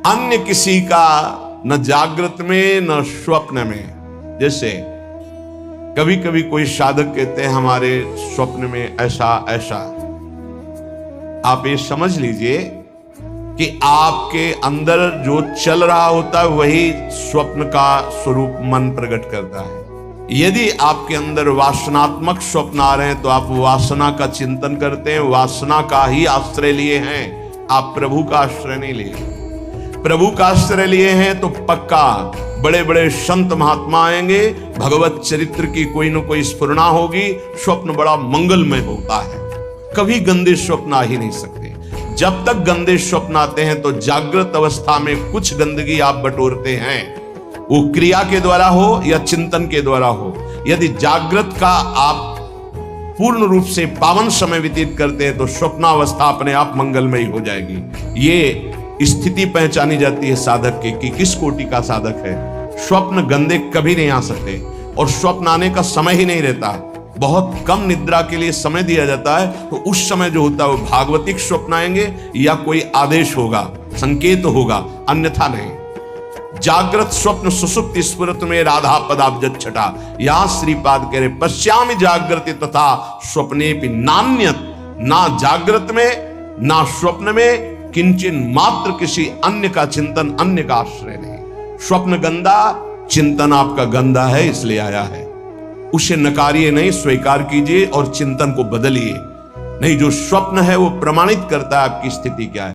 अन्य किसी का न जागृत में न स्वप्न में। जैसे कभी कभी कोई साधक कहते हैं हमारे स्वप्न में ऐसा ऐसा, आप ये समझ लीजिए कि आपके अंदर जो चल रहा होता है वही स्वप्न का स्वरूप मन प्रकट करता है। यदि आपके अंदर वासनात्मक स्वप्न आ रहे हैं तो आप वासना का चिंतन करते हैं, वासना का ही आश्रय लिए हैं, आप प्रभु का आश्रय नहीं लिए। प्रभु का आश्रय लिए हैं तो पक्का बड़े बड़े संत महात्मा आएंगे, भगवत चरित्र की कोई न कोई स्फुरना होगी, स्वप्न बड़ा मंगलमय होता है। कभी गंदे स्वप्न आ ही नहीं सकते। जब तक गंदे स्वप्न आते हैं तो जागृत अवस्था में कुछ गंदगी आप बटोरते हैं, वो क्रिया के द्वारा हो या चिंतन के द्वारा हो। यदि जागृत का आप पूर्ण रूप से पावन समय व्यतीत करते हैं तो स्वप्नावस्था अपने आप मंगलमयी हो जाएगी। ये स्थिति पहचानी जाती है साधक की कि किस कोटि का साधक है। स्वप्न गंदे कभी नहीं आ सकते और स्वप्न आने का समय ही नहीं रहता। बहुत कम निद्रा के लिए समय दिया जाता है, तो उस समय जो होता है वो भागवतिक स्वप्न आएंगे या कोई आदेश होगा, संकेत होगा, अन्यथा नहीं। जागृत स्वप्न सुसुप्ति स्फुरत में राधा पदाब्ज छटा, यहां श्रीपाद कह रहे पश्यामि जागृति तथा स्वप्ने भी नान्यत, ना जागृत में ना स्वप्न में किंचन मात्र किसी अन्य का चिंतन, अन्य का आश्रय नहीं। स्वप्न गंदा, चिंतन आपका गंदा है इसलिए आया है। उसे नकारिए नहीं, स्वीकार कीजिए और चिंतन को बदलिए। नहीं, जो स्वप्न है वो प्रमाणित करता है आपकी स्थिति क्या है।